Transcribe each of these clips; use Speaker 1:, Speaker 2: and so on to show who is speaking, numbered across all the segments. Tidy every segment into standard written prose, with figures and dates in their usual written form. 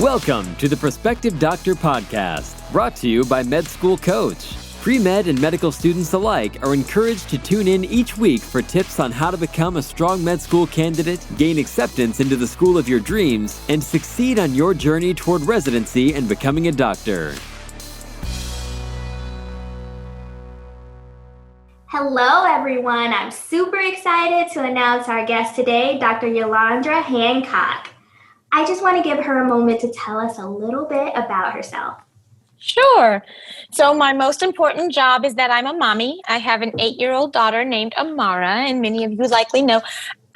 Speaker 1: Welcome to the Prospective Doctor Podcast, brought to you by Med School Coach. Pre-med and medical students alike are encouraged to tune in each week for tips on how to become a strong med school candidate, gain acceptance into the school of your dreams, and succeed on your journey toward residency and becoming a doctor.
Speaker 2: Hello, everyone. I'm super excited to announce our guest today, Dr. Yolandra Hancock. I just want to give her a moment to tell us a little bit about herself.
Speaker 3: Sure. So my most important job is that I'm a mommy. I have an 8-year-old daughter named Amara, and many of you likely know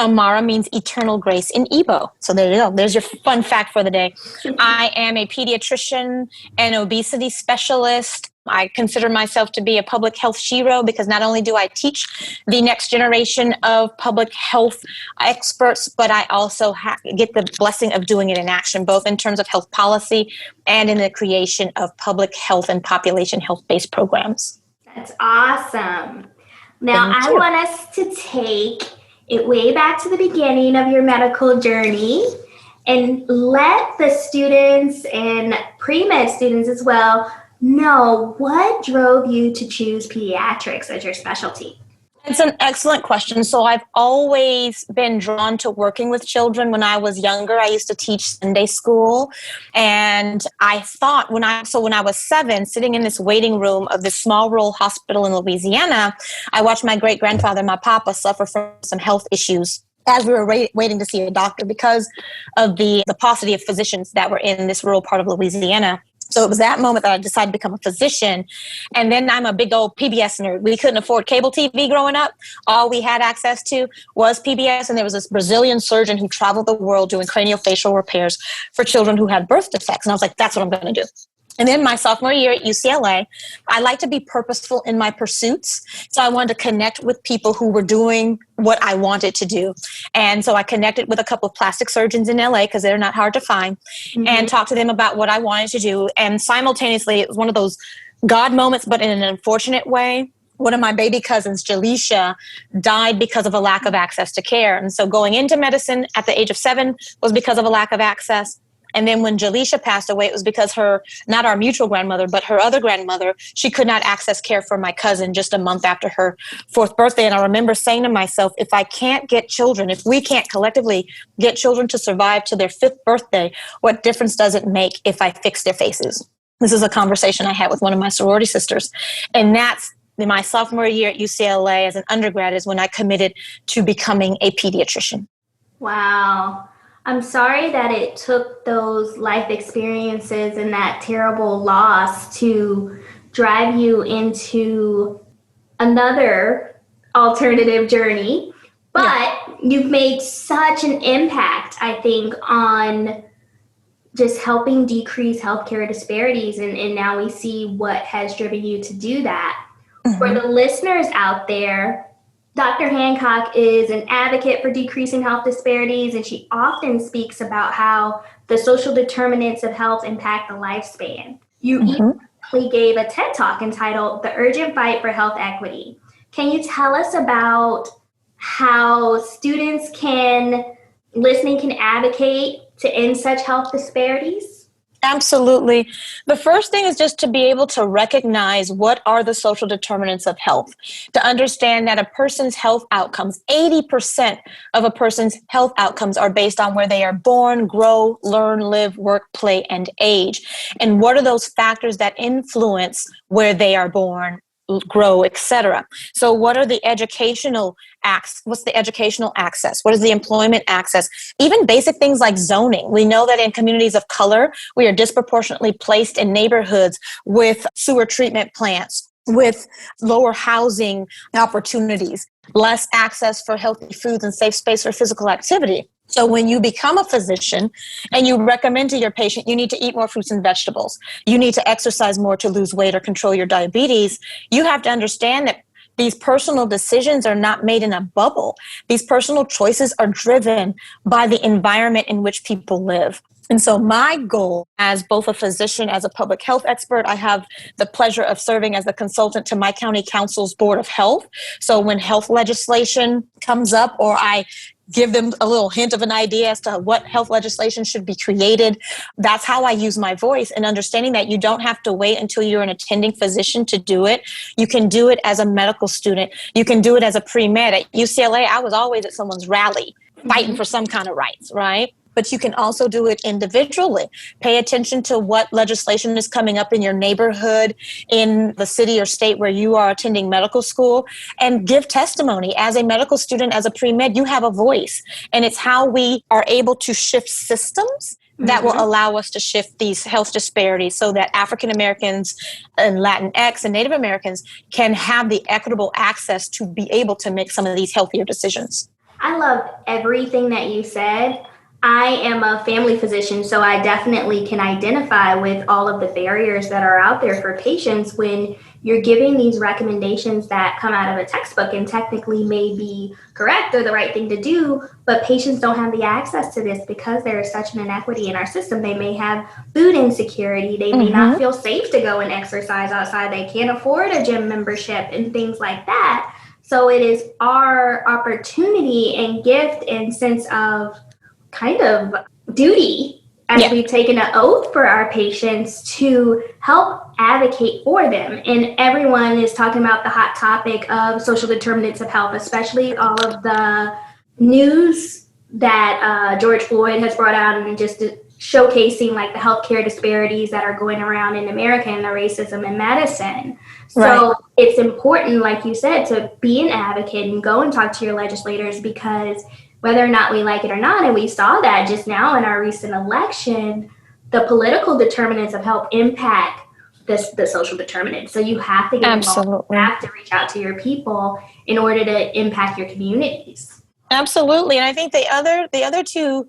Speaker 3: Amara means eternal grace in Igbo. So there you go. There's your fun fact for the day. I am a pediatrician and obesity specialist. I consider myself to be a public health shero because not only do I teach the next generation of public health experts, but I also get the blessing of doing it in action, both in terms of health policy and in the creation of public health and population health-based programs.
Speaker 2: That's awesome. Now, I want us to take it way back to the beginning of your medical journey and let the students and pre-med students as well know what drove you to choose pediatrics as your specialty.
Speaker 3: It's an excellent question. So I've always been drawn to working with children. When I was younger, I used to teach Sunday school. And I thought when I was 7, sitting in this waiting room of this small rural hospital in Louisiana, I watched my great-grandfather, my papa, suffer from some health issues as we were waiting to see a doctor because of the paucity of physicians that were in this rural part of Louisiana. So it was that moment that I decided to become a physician. And then I'm a big old PBS nerd. We couldn't afford cable TV growing up. All we had access to was PBS. And there was this Brazilian surgeon who traveled the world doing craniofacial repairs for children who had birth defects. And I was like, that's what I'm going to do. And then my sophomore year at UCLA, I like to be purposeful in my pursuits. So I wanted to connect with people who were doing what I wanted to do. And so I connected with a couple of plastic surgeons in LA because they're not hard to find, and talked to them about what I wanted to do. And simultaneously, it was one of those God moments, but in an unfortunate way. One of my baby cousins, Jaleisha, died because of a lack of access to care. And so going into medicine at the age of 7 was because of a lack of access. And then when Jaleisha passed away, it was because not our mutual grandmother, but her other grandmother, she could not access care for my cousin just a month after her 4th birthday. And I remember saying to myself, if we can't collectively get children to survive to their 5th birthday, what difference does it make if I fix their faces? This is a conversation I had with one of my sorority sisters. And that's in my sophomore year at UCLA as an undergrad is when I committed to becoming a pediatrician.
Speaker 2: Wow. I'm sorry that it took those life experiences and that terrible loss to drive you into another alternative journey. But you've made such an impact, I think, on just helping decrease healthcare disparities. And now we see what has driven you to do that. For the listeners out there, Dr. Hancock is an advocate for decreasing health disparities, and she often speaks about how the social determinants of health impact the lifespan. You recently gave a TED Talk entitled The Urgent Fight for Health Equity. Can you tell us about how students can advocate to end such health disparities?
Speaker 3: Absolutely. The first thing is just to be able to recognize what are the social determinants of health, to understand that a person's health outcomes, 80% of a person's health outcomes are based on where they are born, grow, learn, live, work, play, and age. And what are those factors that influence where they are born, grow, etc. So what are the educational what's the educational access? What is the employment access? Even basic things like zoning. We know that in communities of color, we are disproportionately placed in neighborhoods with sewer treatment plants, with lower housing opportunities, less access for healthy foods and safe space for physical activity. So when you become a physician and you recommend to your patient, you need to eat more fruits and vegetables, you need to exercise more to lose weight or control your diabetes, you have to understand that these personal decisions are not made in a bubble. These personal choices are driven by the environment in which people live. And so my goal as both a physician, as a public health expert, I have the pleasure of serving as the consultant to my county council's Board of Health. So when health legislation comes up or I give them a little hint of an idea as to what health legislation should be created. That's how I use my voice, and understanding that you don't have to wait until you're an attending physician to do it. You can do it as a medical student. You can do it as a pre-med. At UCLA, I was always at someone's rally fighting for some kind of rights, right? But you can also do it individually. Pay attention to what legislation is coming up in your neighborhood, in the city or state where you are attending medical school, and give testimony. As a medical student, as a pre-med, you have a voice. And it's how we are able to shift systems that will allow us to shift these health disparities so that African Americans and Latinx and Native Americans can have the equitable access to be able to make some of these healthier decisions.
Speaker 2: I love everything that you said. I am a family physician, so I definitely can identify with all of the barriers that are out there for patients when you're giving these recommendations that come out of a textbook and technically may be correct or the right thing to do, but patients don't have the access to this because there is such an inequity in our system. They may have food insecurity. They may not feel safe to go and exercise outside. They can't afford a gym membership and things like that. So it is our opportunity and gift and sense of kind of duty as we've taken an oath for our patients to help advocate for them. And everyone is talking about the hot topic of social determinants of health, especially all of the news that George Floyd has brought out and just showcasing like the healthcare disparities that are going around in America and the racism in medicine. So it's important, like you said, to be an advocate and go and talk to your legislators, because whether or not we like it or not, and we saw that just now in our recent election, the political determinants of health impact the social determinants. So you have to get involved, you have to reach out to your people in order to impact your communities.
Speaker 3: Absolutely. And I think the other two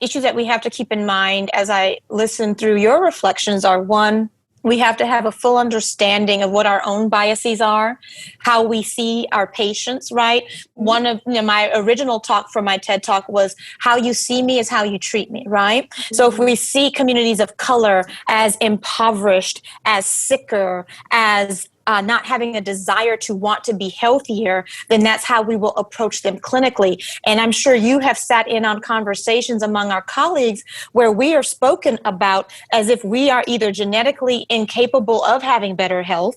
Speaker 3: issues that we have to keep in mind as I listen through your reflections are, one, we have to have a full understanding of what our own biases are, how we see our patients, right? One of my original talk from my TED Talk was how you see me is how you treat me, right? So if we see communities of color as impoverished, as sicker, as not having a desire to want to be healthier, then that's how we will approach them clinically. And I'm sure you have sat in on conversations among our colleagues where we are spoken about as if we are either genetically incapable of having better health,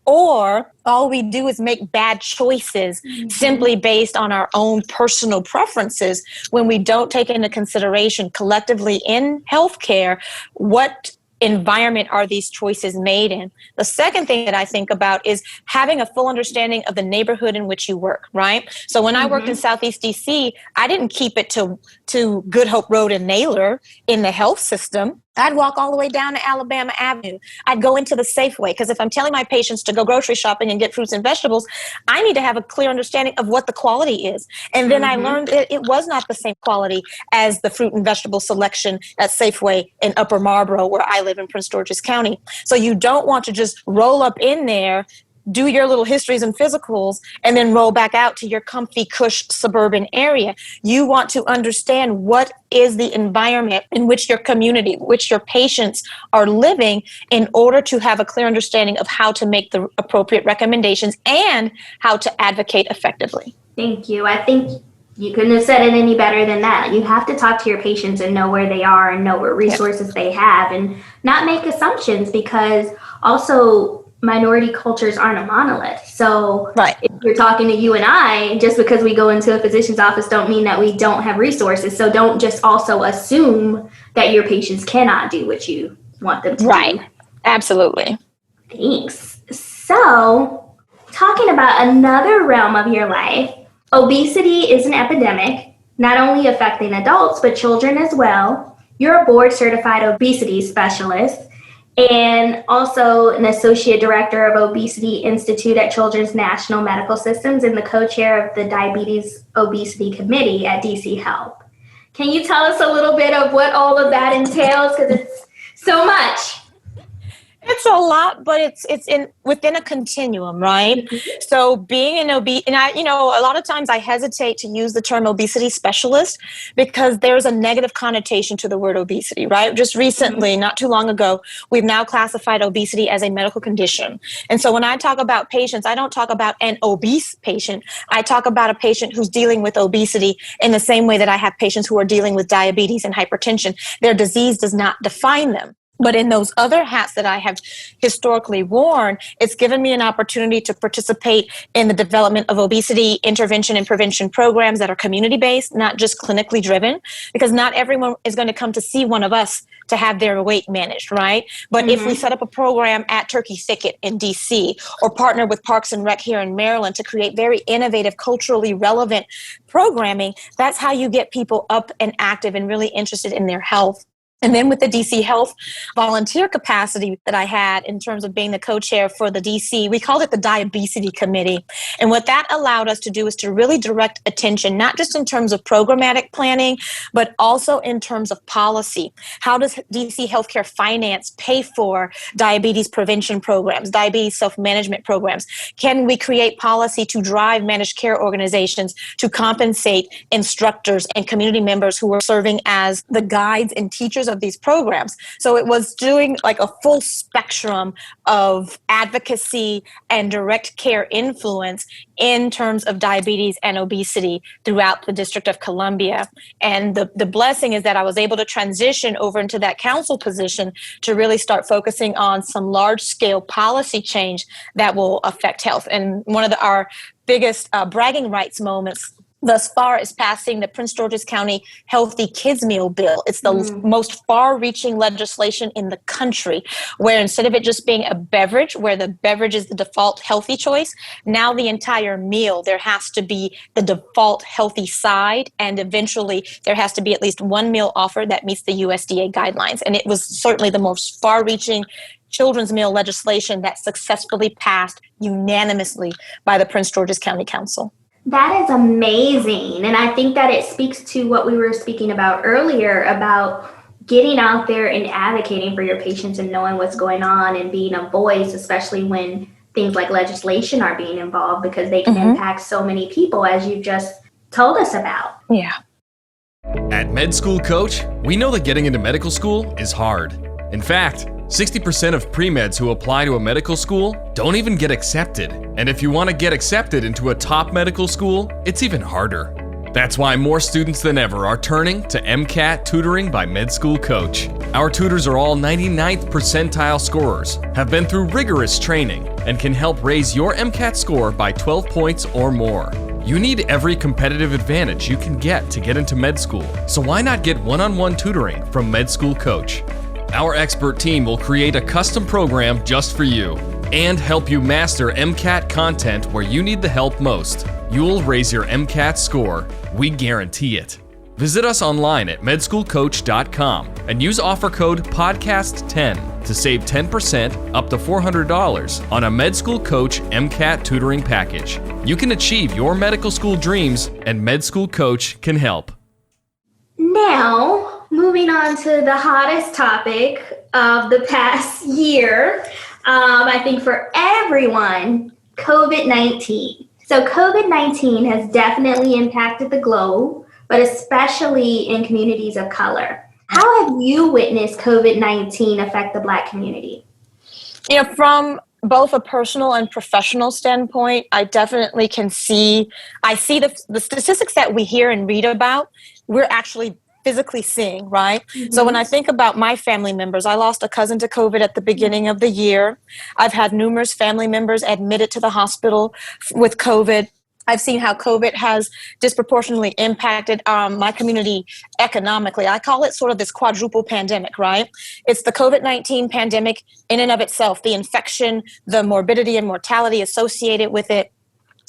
Speaker 3: or all we do is make bad choices simply based on our own personal preferences, when we don't take into consideration collectively in healthcare what environment are these choices made in. The second thing that I think about is having a full understanding of the neighborhood in which you work, right? So when I worked in Southeast DC, I didn't keep it to Good Hope Road and Naylor in the health system. I'd walk all the way down to Alabama Avenue. I'd go into the Safeway, because if I'm telling my patients to go grocery shopping and get fruits and vegetables, I need to have a clear understanding of what the quality is. And then I learned that it was not the same quality as the fruit and vegetable selection at Safeway in Upper Marlboro, where I live in Prince George's County. So you don't want to just roll up in there, do your little histories and physicals, and then roll back out to your comfy, cush suburban area. You want to understand what is the environment in which your community, which your patients are living, in order to have a clear understanding of how to make the appropriate recommendations and how to advocate effectively.
Speaker 2: Thank you. I think you couldn't have said it any better than that. You have to talk to your patients and know where they are and know what resources they have, and not make assumptions, because also minority cultures aren't a monolith. So if you're talking to you and I, just because we go into a physician's office don't mean that we don't have resources. So don't just also assume that your patients cannot do what you want them to do.
Speaker 3: Absolutely.
Speaker 2: Thanks. So talking about another realm of your life, obesity is an epidemic, not only affecting adults, but children as well. You're a board certified obesity specialist, and also an associate director of Obesity Institute at Children's National Medical Systems and the co-chair of the Diabetes Obesity Committee at DC Health. Can you tell us a little bit of what all of that entails? Because it's so much.
Speaker 3: It's a lot, but it's within a continuum, right? So being an obese, and a lot of times I hesitate to use the term obesity specialist because there's a negative connotation to the word obesity, right? Just recently, not too long ago, we've now classified obesity as a medical condition. And so when I talk about patients, I don't talk about an obese patient. I talk about a patient who's dealing with obesity in the same way that I have patients who are dealing with diabetes and hypertension. Their disease does not define them. But in those other hats that I have historically worn, it's given me an opportunity to participate in the development of obesity intervention and prevention programs that are community-based, not just clinically driven, because not everyone is going to come to see one of us to have their weight managed, right? But if we set up a program at Turkey Thicket in DC or partner with Parks and Rec here in Maryland to create very innovative, culturally relevant programming, that's how you get people up and active and really interested in their health. And then with the DC Health volunteer capacity that I had in terms of being the co-chair for the DC, we called it the Diabesity Committee. And what that allowed us to do is to really direct attention, not just in terms of programmatic planning, but also in terms of policy. How does DC Healthcare Finance pay for diabetes prevention programs, diabetes self-management programs? Can we create policy to drive managed care organizations to compensate instructors and community members who are serving as the guides and teachers of these programs? So it was doing like a full spectrum of advocacy and direct care influence in terms of diabetes and obesity throughout the District of Columbia. And the blessing is that I was able to transition over into that council position to really start focusing on some large-scale policy change that will affect health. And one of our biggest bragging rights moments thus far is passing the Prince George's County Healthy Kids Meal Bill. It's the most far-reaching legislation in the country, where instead of it just being a beverage, where the beverage is the default healthy choice, now the entire meal, there has to be the default healthy side, and eventually there has to be at least one meal offered that meets the USDA guidelines. And it was certainly the most far-reaching children's meal legislation that successfully passed unanimously by the Prince George's County Council.
Speaker 2: That is amazing. And I think that it speaks to what we were speaking about earlier about getting out there and advocating for your patients and knowing what's going on and being a voice, especially when things like legislation are being involved, because they can impact so many people, as you just told us about.
Speaker 3: Yeah.
Speaker 4: At Med School Coach, we know that getting into medical school is hard. In fact, 60% of pre-meds who apply to a medical school don't even get accepted. And if you want to get accepted into a top medical school, it's even harder. That's why more students than ever are turning to MCAT tutoring by Med School Coach. Our tutors are all 99th percentile scorers, have been through rigorous training, and can help raise your MCAT score by 12 points or more. You need every competitive advantage you can get to get into med school, so why not get one-on-one tutoring from Med School Coach? Our expert team will create a custom program just for you and help you master MCAT content where you need the help most. You'll raise your MCAT score. We guarantee it. Visit us online at medschoolcoach.com and use offer code PODCAST10 to save 10% up to $400 on a Med School Coach MCAT tutoring package. You can achieve your medical school dreams, and Med School Coach can help.
Speaker 2: Now, moving on to the hottest topic of the past year, I think for everyone, COVID-19. So COVID-19 has definitely impacted the globe, but especially in communities of color. How have you witnessed COVID-19 affect the Black community?
Speaker 3: From both a personal and professional standpoint, I definitely I see the statistics that we hear and read about, we're actually physically seeing, right? So when I think about my family members, I lost a cousin to COVID at the beginning of the year. I've had numerous family members admitted to the hospital with COVID. I've seen how COVID has disproportionately impacted my community economically. I call it sort of this quadruple pandemic, right? It's the COVID-19 pandemic in and of itself, the infection, the morbidity and mortality associated with it.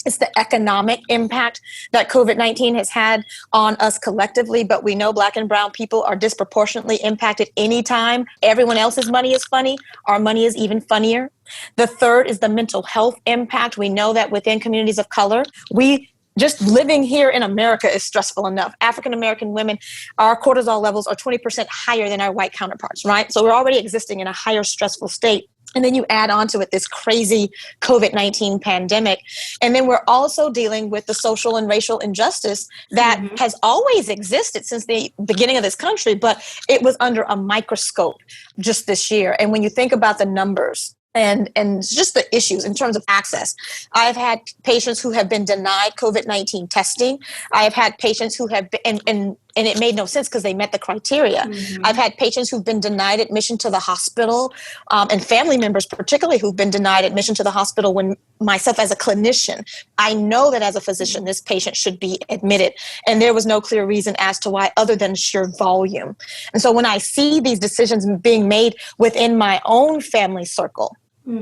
Speaker 3: It's the economic impact that COVID-19 has had on us collectively, but we know Black and brown people are disproportionately impacted anytime everyone else's money is funny. Our money is even funnier. The third is the mental health impact. We know that within communities of color, we just living here in America is stressful enough. African American women, our cortisol levels are 20% higher than our white counterparts, right? So we're already existing in a higher stressful state. And then you add on to it this crazy COVID-19 pandemic. And then we're also dealing with the social and racial injustice that has always existed since the beginning of this country, but it was under a microscope just this year. And when you think about the numbers, and just the issues in terms of access. I've had patients who have been denied COVID-19 testing. I have had patients who have been, and it made no sense because they met the criteria. I've had patients who've been denied admission to the hospital, and family members particularly who've been denied admission to the hospital when myself as a clinician, I know that as a physician, this patient should be admitted. And there was no clear reason as to why other than sheer volume. And so when I see these decisions being made within my own family circle,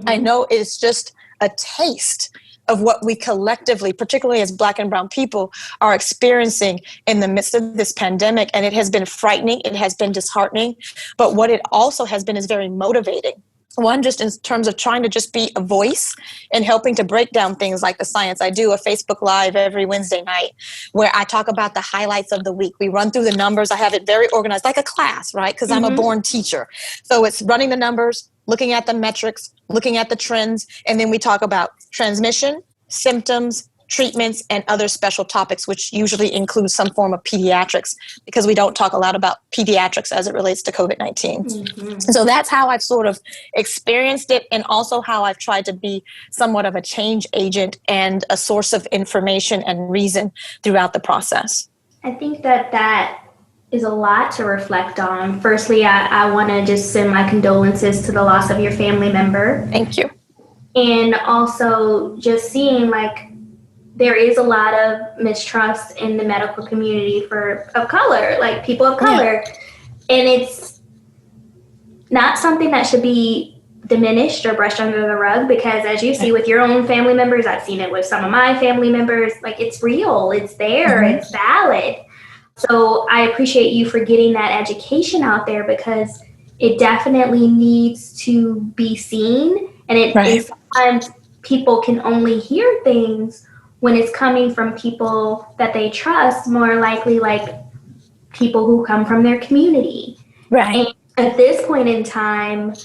Speaker 3: I know it's just a taste of what we collectively, particularly as Black and Brown people, are experiencing in the midst of this pandemic. And it has been frightening. It has been disheartening. But what it also has been is very motivating. One, just in terms of trying to just be a voice and helping to break down things like the science. I do a Facebook Live every Wednesday night where I talk about the highlights of the week. We run through the numbers. I have it very organized, like a class, right? Because I'm a born teacher. So it's running the numbers, looking at the metrics, looking at the trends, and then we talk about transmission, symptoms, treatments, and other special topics, which usually include some form of pediatrics, because we don't talk a lot about pediatrics as it relates to COVID-19. So that's how I've sort of experienced it, and also how I've tried to be somewhat of a change agent and a source of information and reason throughout the process.
Speaker 2: I think that is a lot to reflect on. Firstly, I want to just send my condolences to the loss of your family member.
Speaker 3: Thank you.
Speaker 2: And also just seeing like there is a lot of mistrust in the medical community of color, like people of color. And it's not something that should be diminished or brushed under the rug, because as you see with your own family members, I've seen it with some of my family members, like it's real, it's there, it's valid. So I appreciate you for getting that education out there, because it definitely needs to be seen. And and sometimes people can only hear things when it's coming from people that they trust, more likely like people who come from their community.
Speaker 3: Right.
Speaker 2: And at this point in time,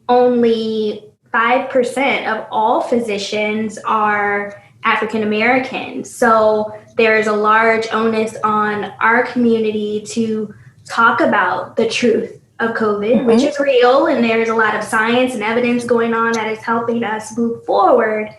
Speaker 2: only 5% of all physicians are African Americans. So there's a large onus on our community to talk about the truth of COVID, which is real, and there's a lot of science and evidence going on that is helping us move forward.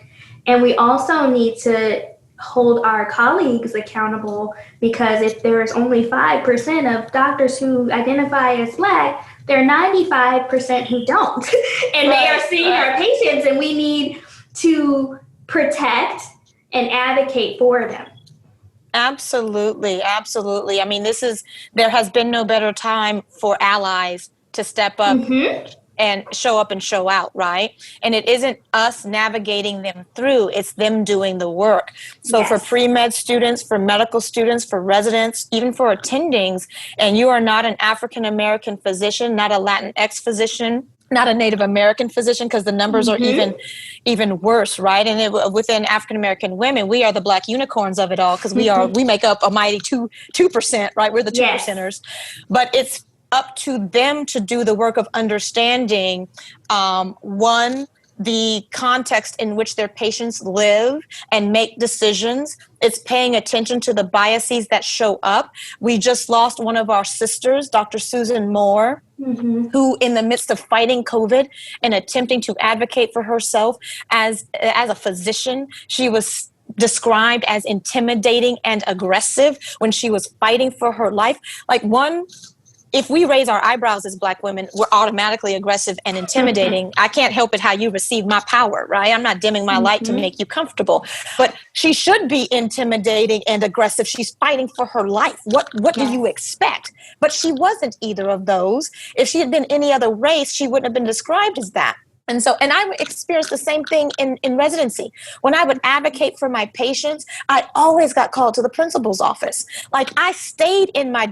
Speaker 2: And we also need to hold our colleagues accountable, because if there's only 5% of doctors who identify as Black, there are 95% who don't. And they are seeing our patients, and we need to protect and advocate for them.
Speaker 3: Absolutely. Absolutely. I mean, there has been no better time for allies to step up and show up and show out, right? And it isn't us navigating them through, it's them doing the work. So for pre-med students, for medical students, for residents, even for attendings, and you are not an African-American physician, not a Latinx physician, not a Native American physician, because the numbers are even worse, right? And within African-American women, we are the Black unicorns of it all, because we make up a mighty 2%, right? We're the 2%ers. But it's up to them to do the work of understanding, one, the context in which their patients live and make decisions. It's paying attention to the biases that show up. We just lost one of our sisters, Dr. Susan Moore, who in the midst of fighting COVID and attempting to advocate for herself as a physician, she was described as intimidating and aggressive when she was fighting for her life. Like, if we raise our eyebrows as Black women, we're automatically aggressive and intimidating. I can't help it how you receive my power, right? I'm not dimming my light to make you comfortable. But she should be intimidating and aggressive. She's fighting for her life. What do you expect? But she wasn't either of those. If she had been any other race, she wouldn't have been described as that. And I experienced the same thing in residency. When I would advocate for my patients, I always got called to the principal's office. Like, I stayed in my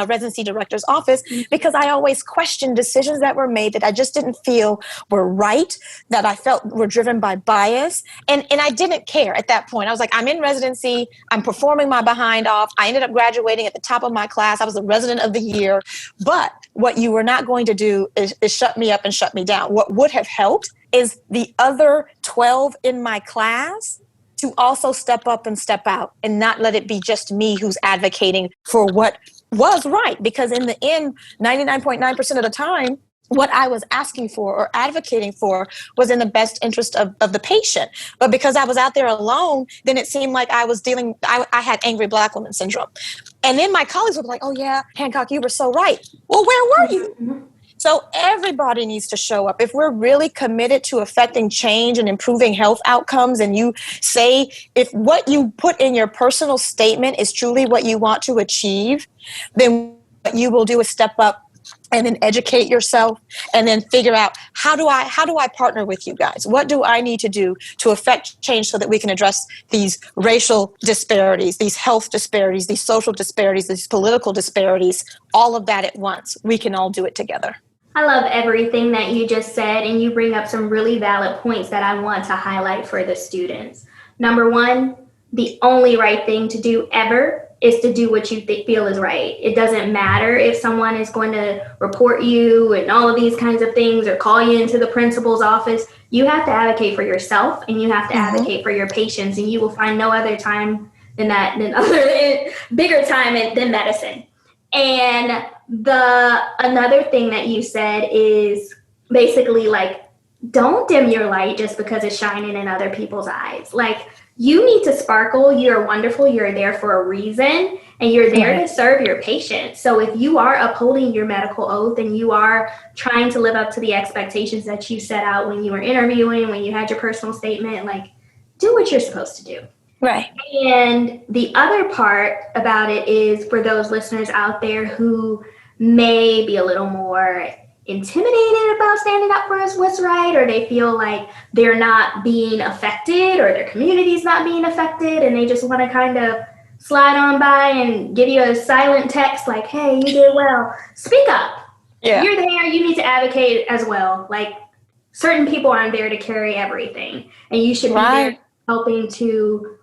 Speaker 3: residency director's office because I always questioned decisions that were made that I just didn't feel were right, that I felt were driven by bias. And I didn't care at that point. I was like, I'm in residency. I'm performing my behind off. I ended up graduating at the top of my class. I was the resident of the year. But what you were not going to do is shut me up and shut me down. What would have helped is the other 12 in my class to also step up and step out and not let it be just me who's advocating for what was right. Because in the end, 99.9% of the time, what I was asking for or advocating for was in the best interest of the patient. But because I was out there alone, then it seemed like I had angry Black woman syndrome. And then my colleagues would be like, oh yeah, Hancock, you were so right. Well, where were you? So everybody needs to show up. If we're really committed to affecting change and improving health outcomes, and you say, if what you put in your personal statement is truly what you want to achieve, then what you will do is step up and then educate yourself and then figure out how do I partner with you guys? What do I need to do to affect change so that we can address these racial disparities, these health disparities, these social disparities, these political disparities, all of that at once. We can all do it together.
Speaker 2: I love everything that you just said, and you bring up some really valid points that I want to highlight for the students. Number one, the only right thing to do ever is to do what you feel is right. It doesn't matter if someone is going to report you and all of these kinds of things or call you into the principal's office. You have to advocate for yourself, and you have to advocate for your patients, and you will find no other time than bigger time than medicine. And another thing that you said is basically like, don't dim your light just because it's shining in other people's eyes. Like, you need to sparkle. You're wonderful. You're there for a reason, and you're there to serve your patients. So if you are upholding your medical oath and you are trying to live up to the expectations that you set out when you were interviewing, when you had your personal statement, like, do what you're supposed to do.
Speaker 3: Right. And
Speaker 2: the other part about it is for those listeners out there who may be a little more intimidated about standing up for what's right, or they feel like they're not being affected or their community's not being affected, and they just want to kind of slide on by and give you a silent text like, hey, you did well. Speak up. Yeah. You're there. You need to advocate as well. Like, certain people aren't there to carry everything, and you should be there helping to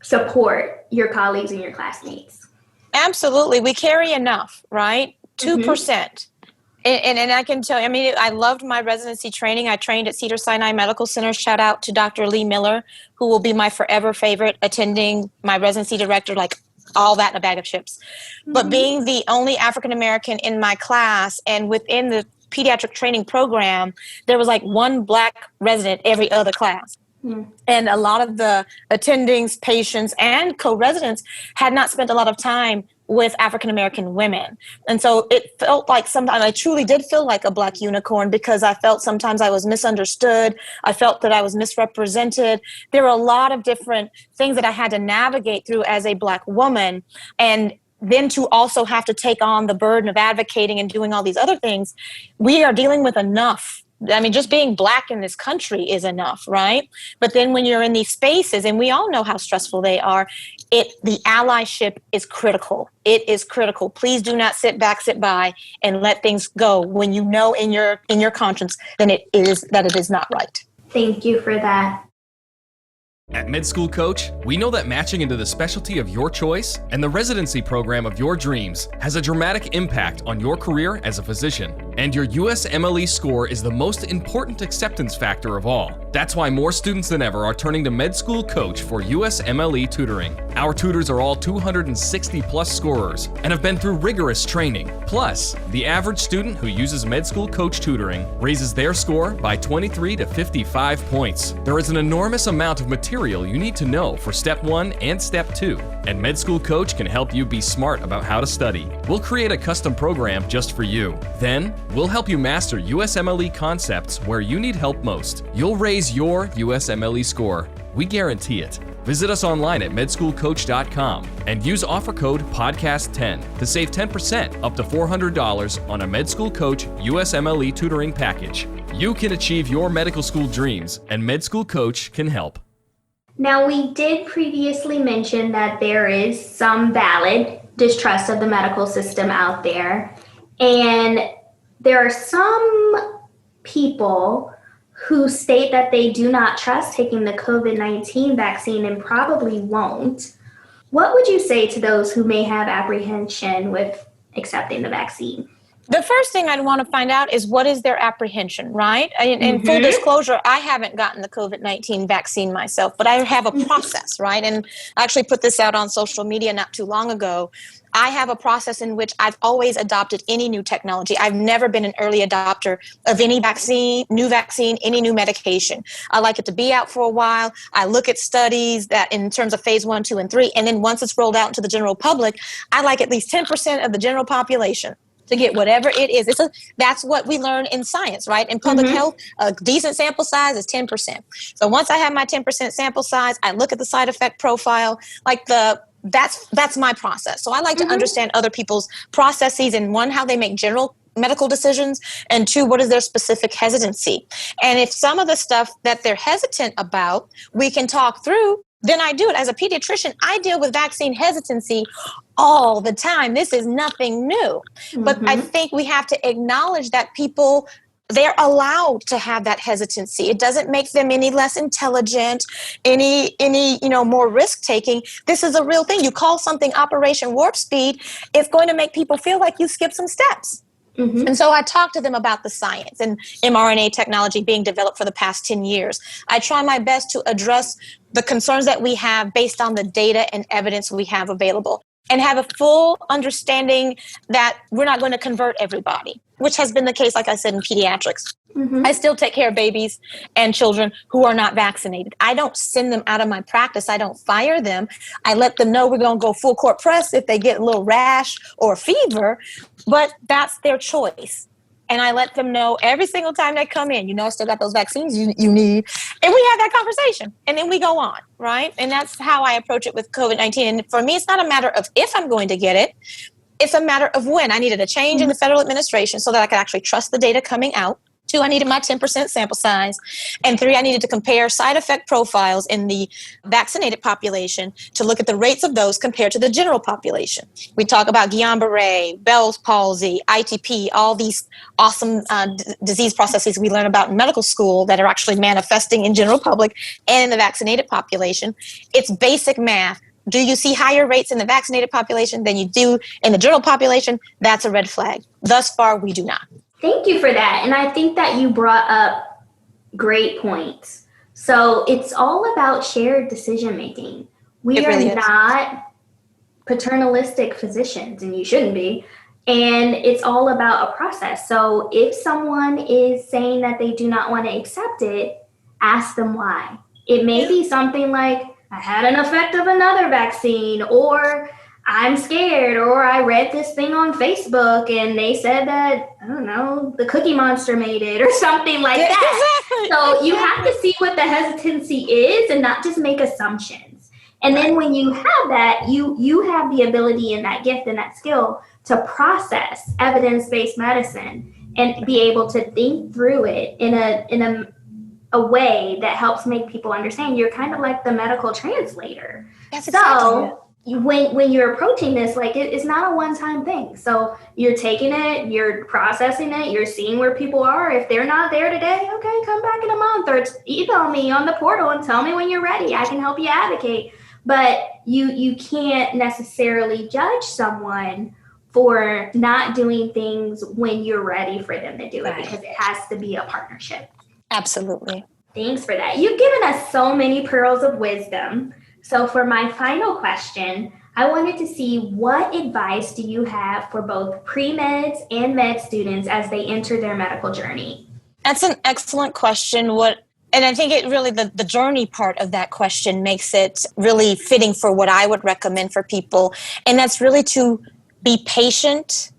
Speaker 2: support your colleagues and your classmates.
Speaker 3: Absolutely. We carry enough, right? 2%. And I can tell you, I mean, I loved my residency training. I trained at Cedars-Sinai Medical Center. Shout out to Dr. Lee Miller, who will be my forever favorite, attending my residency director, like all that in a bag of chips. But being the only African-American in my class, and within the pediatric training program, there was like one Black resident every other class. And a lot of the attendings, patients, and co-residents had not spent a lot of time with African-American women. And so it felt like sometimes I truly did feel like a Black unicorn, because I felt sometimes I was misunderstood. I felt that I was misrepresented. There were a lot of different things that I had to navigate through as a Black woman. And then to also have to take on the burden of advocating and doing all these other things, we are dealing with enough. I mean, just being Black in this country is enough, right? But then when you're in these spaces, and we all know how stressful they are, the allyship is critical. It is critical. Please do not sit by, and let things go when you know in your conscience that it is not right.
Speaker 2: Thank you for that.
Speaker 4: At Med School Coach, we know that matching into the specialty of your choice and the residency program of your dreams has a dramatic impact on your career as a physician. And your USMLE score is the most important acceptance factor of all. That's why more students than ever are turning to Med School Coach for USMLE tutoring. Our tutors are all 260 plus scorers and have been through rigorous training. Plus, the average student who uses Med School Coach tutoring raises their score by 23 to 55 points. There is an enormous amount of material you need to know for Step 1 and Step 2, and Med School Coach can help you be smart about how to study. We'll create a custom program just for you. Then, we'll help you master USMLE concepts where you need help most. You'll raise your USMLE score. We guarantee it. Visit us online at medschoolcoach.com and use offer code PODCAST10 to save 10% up to $400 on a Med School Coach USMLE tutoring package. You can achieve your medical school dreams, and Med School Coach can help.
Speaker 2: Now, we did previously mention that there is some valid distrust of the medical system out there. And there are some people who state that they do not trust taking the COVID-19 vaccine and probably won't. What would you say to those who may have apprehension with accepting the vaccine?
Speaker 3: The first thing I'd want to find out is what is their apprehension, right? In full disclosure, I haven't gotten the COVID-19 vaccine myself, but I have a process, right? And I actually put this out on social media not too long ago. I have a process in which I've always adopted any new technology. I've never been an early adopter of any vaccine, any new medication. I like it to be out for a while. I look at studies that in terms of phase 1, 2, and 3, and then once it's rolled out into the general public, I like at least 10% of the general population to get whatever it is. That's what we learn in science, right? In public health, a decent sample size is 10%. So once I have my 10% sample size, I look at the side effect profile, that's my process. So I like to understand other people's processes, and one, how they make general medical decisions, and two, what is their specific hesitancy. And if some of the stuff that they're hesitant about, we can talk through, then I do it. As a pediatrician, I deal with vaccine hesitancy all the time. This is nothing new. But I think we have to acknowledge that people, they're allowed to have that hesitancy. It doesn't make them any less intelligent, any more risk-taking. This is a real thing. You call something Operation Warp Speed, it's going to make people feel like you skipped some steps. And so I talk to them about the science and mRNA technology being developed for the past 10 years. I try my best to address the concerns that we have based on the data and evidence we have available, and have a full understanding that we're not going to convert everybody, which has been the case, like I said, in pediatrics. I still take care of babies and children who are not vaccinated. I don't send them out of my practice. I don't fire them. I let them know we're going to go full court press if they get a little rash or fever, but that's their choice. And I let them know every single time they come in, I still got those vaccines you need. And we have that conversation. And then we go on, right? And that's how I approach it with COVID-19. And for me, it's not a matter of if I'm going to get it. It's a matter of when. I needed a change in the federal administration so that I could actually trust the data coming out. 2, I needed my 10% sample size. And 3, I needed to compare side effect profiles in the vaccinated population to look at the rates of those compared to the general population. We talk about Guillain-Barré, Bell's palsy, ITP, all these awesome disease processes we learn about in medical school that are actually manifesting in general public and in the vaccinated population. It's basic math. Do you see higher rates in the vaccinated population than you do in the general population? That's a red flag. Thus far, we do not.
Speaker 2: Thank you for that. And I think that you brought up great points. So it's all about shared decision making. We are not paternalistic physicians, and you shouldn't be. And it's all about a process. So if someone is saying that they do not want to accept it, ask them why. It may be something like, I had an effect of another vaccine, or I'm scared, or I read this thing on Facebook and they said that, I don't know, the Cookie Monster made it or something like that. Exactly. So you have to see what the hesitancy is and not just make assumptions. And then when you have that, you have the ability and that gift and that skill to process evidence-based medicine and be able to think through it in a way that helps make people understand. You're kind of like the medical translator.
Speaker 3: That's exactly it.
Speaker 2: When you're approaching this, it's not a one-time thing. So you're taking it, you're processing it, you're seeing where people are. If they're not there today, okay, come back in a month or email me on the portal and tell me when you're ready. I can help you advocate. But you can't necessarily judge someone for not doing things when you're ready for them to do it, because it has to be a partnership.
Speaker 3: Absolutely.
Speaker 2: Thanks for that. You've given us so many pearls of wisdom. So for my final question, I wanted to see, what advice do you have for both pre-meds and med students as they enter their medical journey?
Speaker 3: That's an excellent question. And I think it really, the journey part of that question makes it really fitting for what I would recommend for people. And that's really to be patient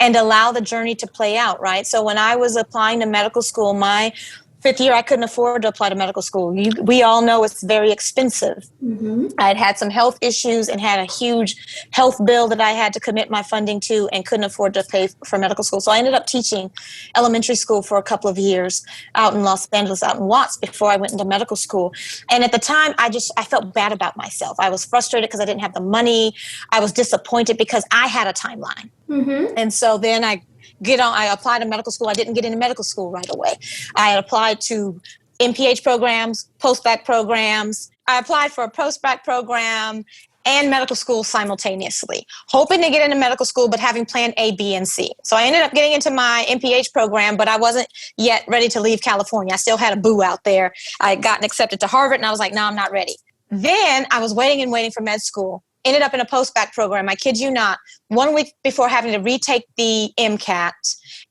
Speaker 3: and allow the journey to play out, right? So when I was applying to medical school, my fifth year, I couldn't afford to apply to medical school. We all know it's very expensive.
Speaker 2: Mm-hmm.
Speaker 3: I had had some health issues and had a huge health bill that I had to commit my funding to and couldn't afford to pay for medical school. So I ended up teaching elementary school for a couple of years out in Los Angeles, out in Watts, before I went into medical school. And at the time, I felt bad about myself. I was frustrated because I didn't have the money. I was disappointed because I had a timeline.
Speaker 2: Mm-hmm.
Speaker 3: And so then I applied to medical school. I didn't get into medical school right away. I had applied to MPH programs, post-bac programs. I applied for a post-bac program and medical school simultaneously, hoping to get into medical school, but having plan A, B, and C. So I ended up getting into my MPH program, but I wasn't yet ready to leave California. I still had a boo out there. I had gotten accepted to Harvard, and I was like, no, I'm not ready. Then I was waiting for med school. Ended up in a post-bac program. I kid you not. 1 week before having to retake the MCAT,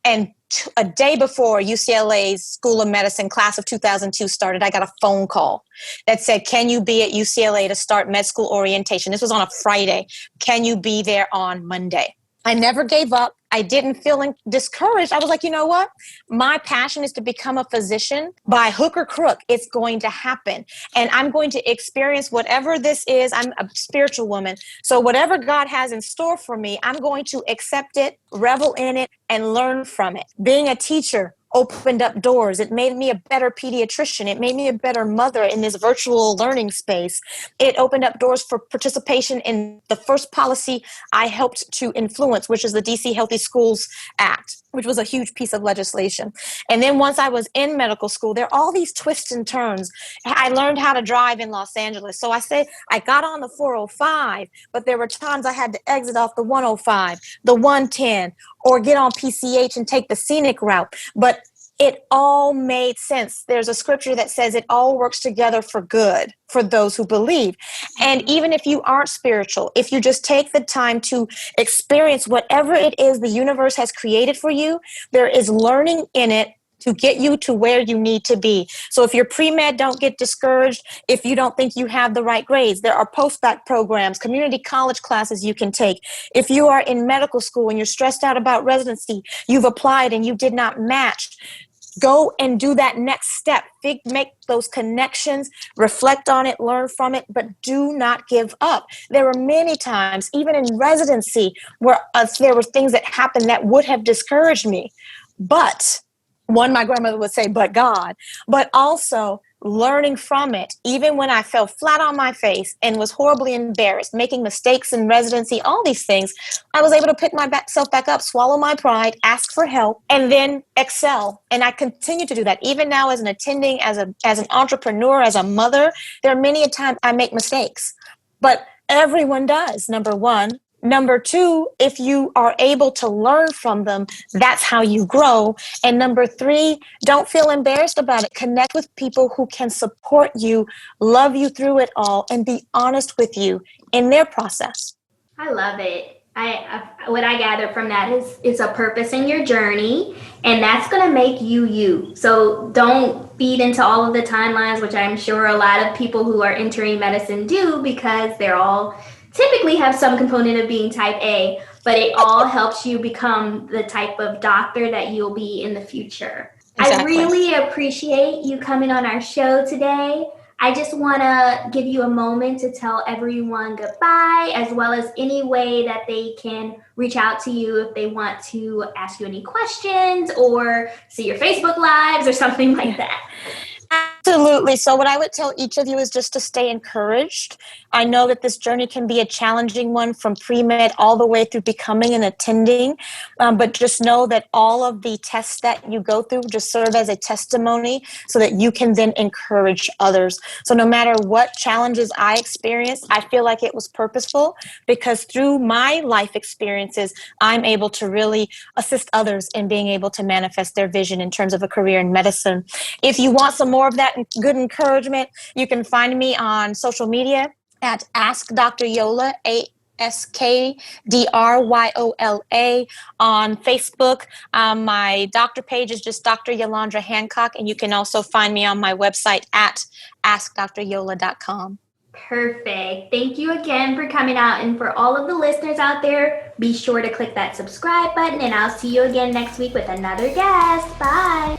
Speaker 3: and a day before UCLA's School of Medicine class of 2002 started, I got a phone call that said, can you be at UCLA to start med school orientation? This was on a Friday. Can you be there on Monday? I never gave up. I didn't feel discouraged. I was like, you know what? My passion is to become a physician. By hook or crook, it's going to happen. And I'm going to experience whatever this is. I'm a spiritual woman. So whatever God has in store for me, I'm going to accept it, revel in it, and learn from it. Being a teacher opened up doors. It made me a better pediatrician. It made me a better mother in this virtual learning space. It opened up doors for participation in the first policy I helped to influence, which is the DC Healthy Schools Act, which was a huge piece of legislation. And then once I was in medical school, there are all these twists and turns. I learned how to drive in Los Angeles. So I got on the 405, but there were times I had to exit off the 105, the 110, or get on PCH and take the scenic route. But it all made sense. There's a scripture that says it all works together for good for those who believe. And even if you aren't spiritual, if you just take the time to experience whatever it is the universe has created for you, there is learning in it to get you to where you need to be. So if you're pre-med, don't get discouraged. If you don't think you have the right grades, there are post-bac programs, community college classes you can take. If you are in medical school and you're stressed out about residency, you've applied and you did not match, go and do that next step. Make those connections, reflect on it, learn from it, but do not give up. There were many times, even in residency, where there were things that happened that would have discouraged me. But one, my grandmother would say, but God, but also learning from it, even when I fell flat on my face and was horribly embarrassed, making mistakes in residency, all these things, I was able to pick myself back up, swallow my pride, ask for help, and then excel. And I continue to do that. Even now as an attending, as an entrepreneur, as a mother, there are many a time I make mistakes, but everyone does, number one. Number two, if you are able to learn from them, that's how you grow. And number three, don't feel embarrassed about it. Connect with people who can support you, love you through it all, and be honest with you in their process.
Speaker 2: I love it. What I gather from that is it's a purpose in your journey, and that's going to make you you. So don't feed into all of the timelines, which I'm sure a lot of people who are entering medicine do, because they're all typically have some component of being type A, but it all helps you become the type of doctor that you'll be in the future. Exactly. I really appreciate you coming on our show today. I just want to give you a moment to tell everyone goodbye, as well as any way that they can reach out to you if they want to ask you any questions or see your Facebook Lives or something like that.
Speaker 3: Absolutely. So what I would tell each of you is just to stay encouraged. I know that this journey can be a challenging one from pre-med all the way through becoming and attending, but just know that all of the tests that you go through just serve as a testimony so that you can then encourage others. So no matter what challenges I experienced, I feel like it was purposeful, because through my life experiences, I'm able to really assist others in being able to manifest their vision in terms of a career in medicine. If you want some more of that good encouragement, you can find me on social media at Ask Dr. Yola, AskDrYola on Facebook. My doctor page is just Dr. Yolandra Hancock, and you can also find me on my website at AskDrYola.com.
Speaker 2: Perfect. Thank you again for coming out. And for all of the listeners out there, be sure to click that subscribe button, and I'll see you again next week with another guest. Bye.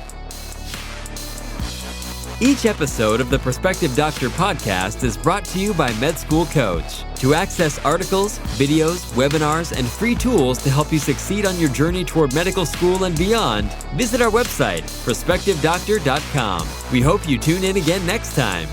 Speaker 1: Each episode of the Prospective Doctor podcast is brought to you by Med School Coach. To access articles, videos, webinars, and free tools to help you succeed on your journey toward medical school and beyond, visit our website, prospectivedoctor.com. We hope you tune in again next time.